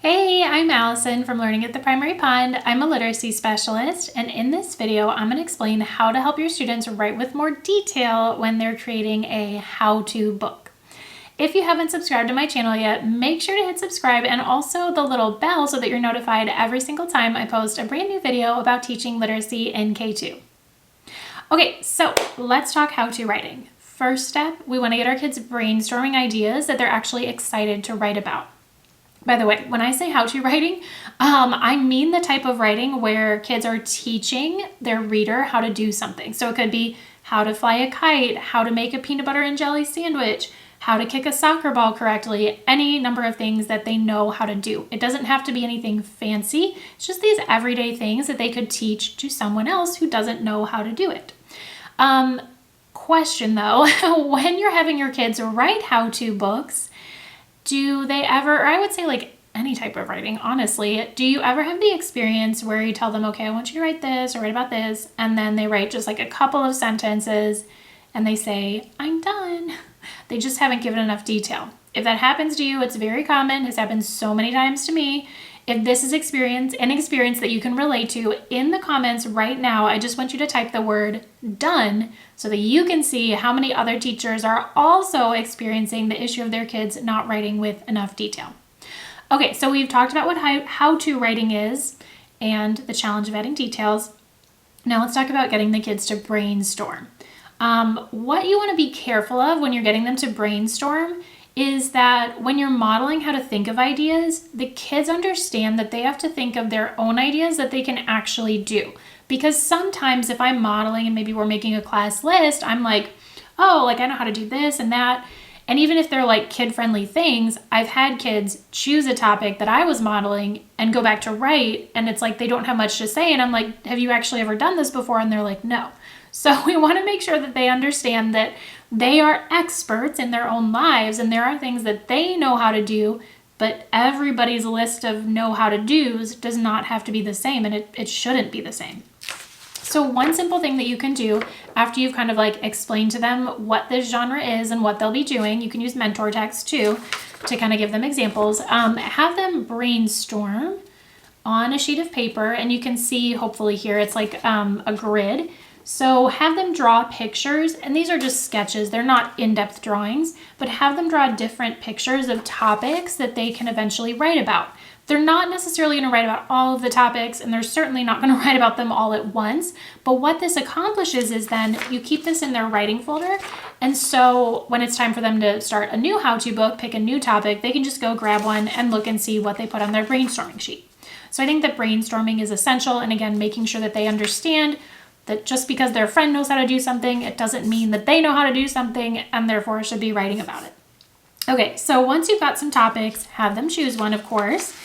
Hey, I'm Allison from Learning at the Primary Pond. I'm a literacy specialist, and in this video, I'm going to explain how to help your students write with more detail when they're creating a how-to book. If you haven't subscribed to my channel yet, make sure to hit subscribe and also the little bell so that you're notified every single time I post a brand new video about teaching literacy in K2. Okay, so let's talk how-to writing. First step, we want to get our kids brainstorming ideas that they're actually excited to write about. By the way, when I say how-to writing, I mean the type of writing where kids are teaching their reader how to do something. So it could be how to fly a kite, how to make a peanut butter and jelly sandwich, how to kick a soccer ball correctly, any number of things that they know how to do. It doesn't have to be anything fancy. It's just these everyday things that they could teach to someone else who doesn't know how to do it. Question though, when you're having your kids write how-to books, do they ever, or I would say like any type of writing, honestly, do you ever have the experience where you tell them, okay, I want you to write this or write about this, and then they write just like a couple of sentences and they say, I'm done. They just haven't given enough detail. If that happens to you, it's very common. It's happened so many times to me. If this is an experience that you can relate to, in the comments right now, I just want you to type the word done so that you can see how many other teachers are also experiencing the issue of their kids not writing with enough detail. Okay, so we've talked about what how-to writing is and the challenge of adding details. Now let's talk about getting the kids to brainstorm. What you want to be careful of when you're getting them to brainstorm is that when you're modeling how to think of ideas, the kids understand that they have to think of their own ideas that they can actually do. Because sometimes if I'm modeling and maybe we're making a class list, I'm like, oh, like I know how to do this and that. And even if they're like kid-friendly things, I've had kids choose a topic that I was modeling and go back to write, and it's like they don't have much to say. And I'm like, have you actually ever done this before? And they're like, no. So we want to make sure that they understand that they are experts in their own lives and there are things that they know how to do, but everybody's list of know how to do's does not have to be the same, and it shouldn't be the same. So one simple thing that you can do after you've kind of like explained to them what this genre is and what they'll be doing, you can use mentor text too to kind of give them examples. Have them brainstorm on a sheet of paper, and you can see hopefully here it's like a grid. So have them draw pictures, and these are just sketches. They're not in-depth drawings, but have them draw different pictures of topics that they can eventually write about. They're not necessarily going to write about all of the topics, and they're certainly not going to write about them all at once. But what this accomplishes is then you keep this in their writing folder. And so when it's time for them to start a new how-to book, pick a new topic, they can just go grab one and look and see what they put on their brainstorming sheet. So I think that brainstorming is essential. And again, making sure that they understand that just because their friend knows how to do something, it doesn't mean that they know how to do something and therefore should be writing about it. Okay, so once you've got some topics, have them choose one, of course,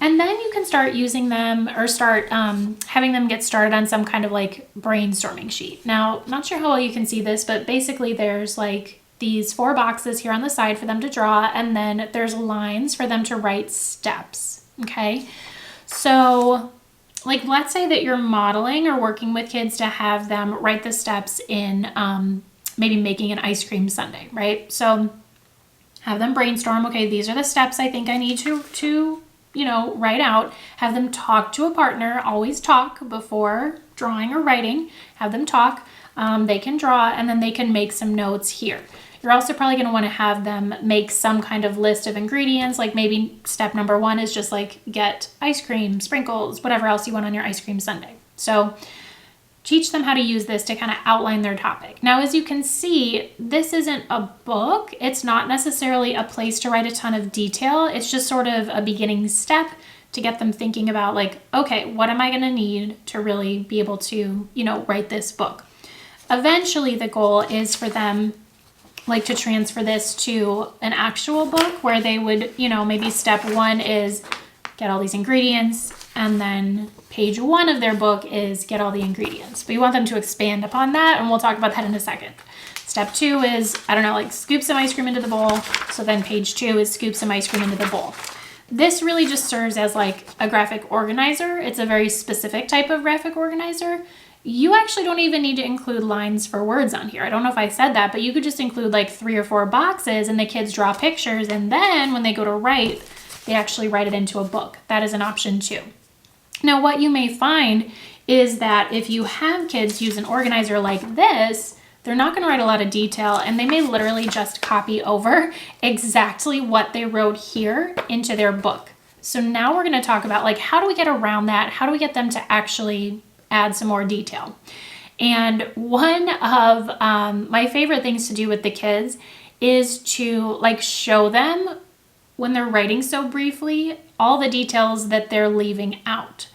and then you can start using them or start having them get started on some kind of like brainstorming sheet. Now, not sure how well you can see this, but basically there's like these 4 boxes here on the side for them to draw, and then there's lines for them to write steps, okay? So like, let's say that you're modeling or working with kids to have them write the steps in maybe making an ice cream sundae, right? So have them brainstorm, okay, these are the steps I think I need to write out. Have them talk to a partner, always talk before drawing or writing. Have them talk, they can draw, and then they can make some notes here. You're also probably going to want to have them make some kind of list of ingredients, like maybe step number 1 is just like get ice cream, sprinkles, whatever else you want on your ice cream sundae. So teach them how to use this to kind of outline their topic. Now, as you can see, this isn't a book. It's not necessarily a place to write a ton of detail. It's just sort of a beginning step to get them thinking about like, okay, what am I going to need to really be able to, write this book? Eventually, the goal is for them like to transfer this to an actual book where they would, maybe step 1 is get all these ingredients, and then page 1 of their book is get all the ingredients. But you want them to expand upon that, and we'll talk about that in a second. Step 2 is, like scoop some ice cream into the bowl. So then page 2 is scoop some ice cream into the bowl. This really just serves as like a graphic organizer. It's a very specific type of graphic organizer. You actually don't even need to include lines for words on here. I don't know if I said that, but you could just include like 3 or 4 boxes and the kids draw pictures, and then when they go to write, they actually write it into a book. That is an option too. Now, what you may find is that if you have kids use an organizer like this, they're not going to write a lot of detail, and they may literally just copy over exactly what they wrote here into their book. So now we're going to talk about, like, how do we get around that? How do we get them to actually add some more detail? And one of my favorite things to do with the kids is to, like, show them when they're writing so briefly all the details that they're leaving out.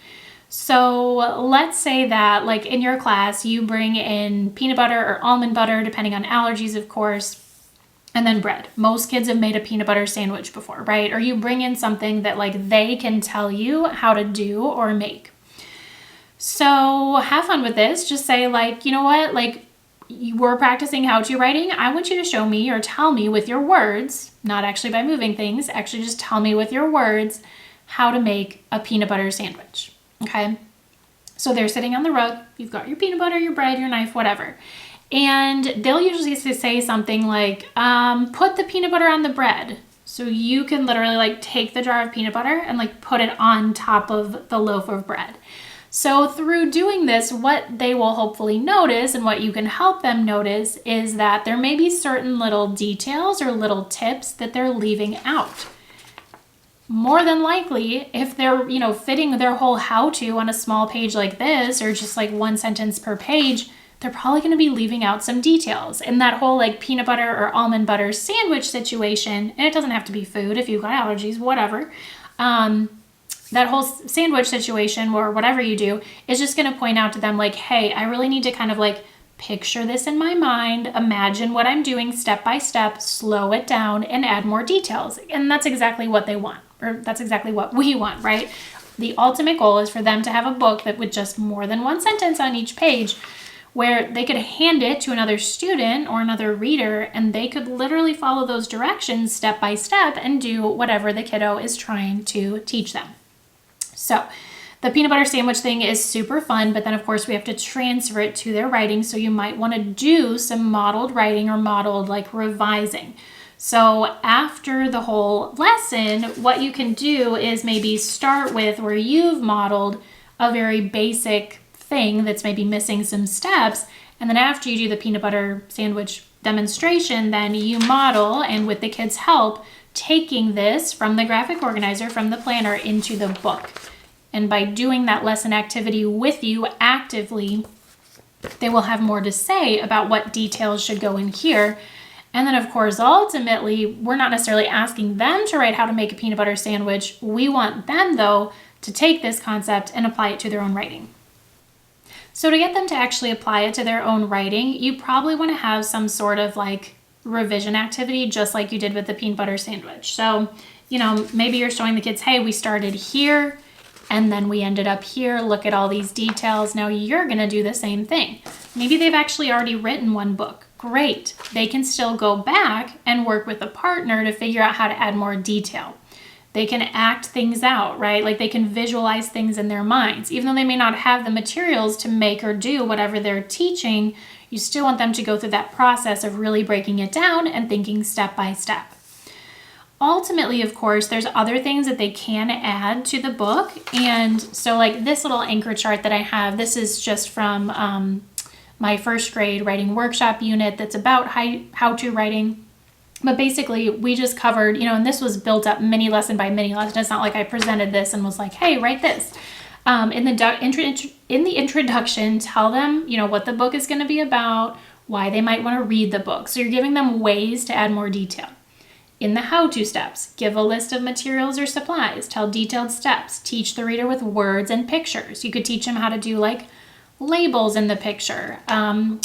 So let's say that, like, in your class, you bring in peanut butter or almond butter, depending on allergies, of course, and then bread. Most kids have made a peanut butter sandwich before, right? Or you bring in something that, like, they can tell you how to do or make. So have fun with this. Just say, like, you know what, like, we're practicing how-to writing. I want you to show me or tell me with your words, not actually by moving things, actually just tell me with your words how to make a peanut butter sandwich. Okay, so they're sitting on the rug. You've got your peanut butter, your bread, your knife, whatever. And they'll usually say something like, put the peanut butter on the bread. So you can literally, like, take the jar of peanut butter and, like, put it on top of the loaf of bread. So through doing this, what they will hopefully notice, and what you can help them notice, is that there may be certain little details or little tips that they're leaving out. More than likely, if they're, you know, fitting their whole how-to on a small page like this, or just like one sentence per page, they're probably going to be leaving out some details. In that whole, like, peanut butter or almond butter sandwich situation, and it doesn't have to be food if you've got allergies, whatever, that whole sandwich situation or whatever you do is just going to point out to them, like, hey, I really need to kind of, like, picture this in my mind, imagine what I'm doing step by step, slow it down, and add more details. And that's exactly what they want, or that's exactly what we want, right? The ultimate goal is for them to have a book that with just more than one sentence on each page, where they could hand it to another student or another reader, and they could literally follow those directions step by step and do whatever the kiddo is trying to teach them. So the peanut butter sandwich thing is super fun, but then of course we have to transfer it to their writing. So you might want to do some modeled writing or modeled, like, revising. So after the whole lesson, what you can do is maybe start with where you've modeled a very basic thing that's maybe missing some steps. And then after you do the peanut butter sandwich demonstration, then you model, and with the kids' help, taking this from the graphic organizer, from the planner, into the book. And by doing that lesson activity with you actively, they will have more to say about what details should go in here. And then, of course, ultimately, we're not necessarily asking them to write how to make a peanut butter sandwich. We want them, though, to take this concept and apply it to their own writing. So to get them to actually apply it to their own writing, you probably want to have some sort of, like, revision activity, just like you did with the peanut butter sandwich. So, you know, maybe you're showing the kids, hey, we started here and then we ended up here. Look at all these details. Now you're going to do the same thing. Maybe they've actually already written one book. Great. They can still go back and work with a partner to figure out how to add more detail. They can act things out, right? Like, they can visualize things in their minds. Even though they may not have the materials to make or do whatever they're teaching, you still want them to go through that process of really breaking it down and thinking step by step. Ultimately, of course, there's other things that they can add to the book. And so, like, this little anchor chart that I have, this is just from my first grade writing workshop unit that's about how-to writing. But basically, we just covered, you know, and this was built up mini lesson by mini lesson. It's not like I presented this and was like, hey, write this. In the introduction, tell them, you know, what the book is going to be about, why they might want to read the book. So you're giving them ways to add more detail. In the how-to steps, give a list of materials or supplies, tell detailed steps, teach the reader with words and pictures. You could teach them how to do, like, labels in the picture.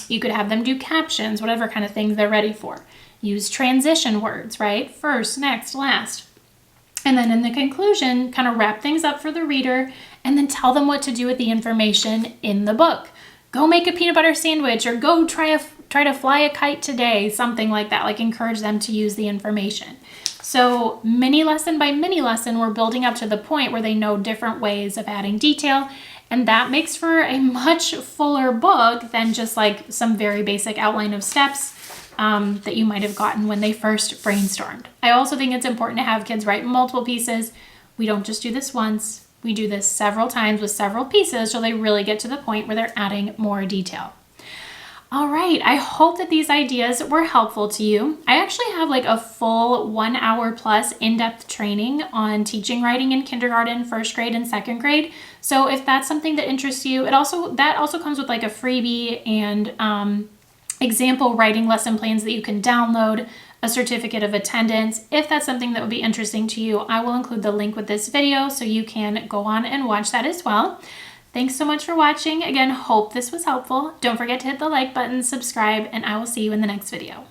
You could have them do captions, whatever kind of things they're ready for. Use transition words, right? First, next, last. And then in the conclusion, kind of wrap things up for the reader and then tell them what to do with the information in the book. Go make a peanut butter sandwich, or go try to fly a kite today, something like that. Like, encourage them to use the information. So mini lesson by mini lesson, we're building up to the point where they know different ways of adding detail. And that makes for a much fuller book than just, like, some very basic outline of steps. that you might have gotten when they first brainstormed. I also think it's important to have kids write multiple pieces. We don't just do this once. We do this several times with several pieces till they really get to the point where they're adding more detail. All right, I hope that these ideas were helpful to you. I actually have like a full 1 hour plus in-depth training on teaching writing in kindergarten, first grade, and second grade. So if that's something that interests you, that also comes with like a freebie and example writing lesson plans that you can download, a certificate of attendance. If that's something that would be interesting to you, I will include the link with this video so you can go on and watch that as well. Thanks so much for watching. Again, hope this was helpful. Don't forget to hit the like button, subscribe, and I will see you in the next video.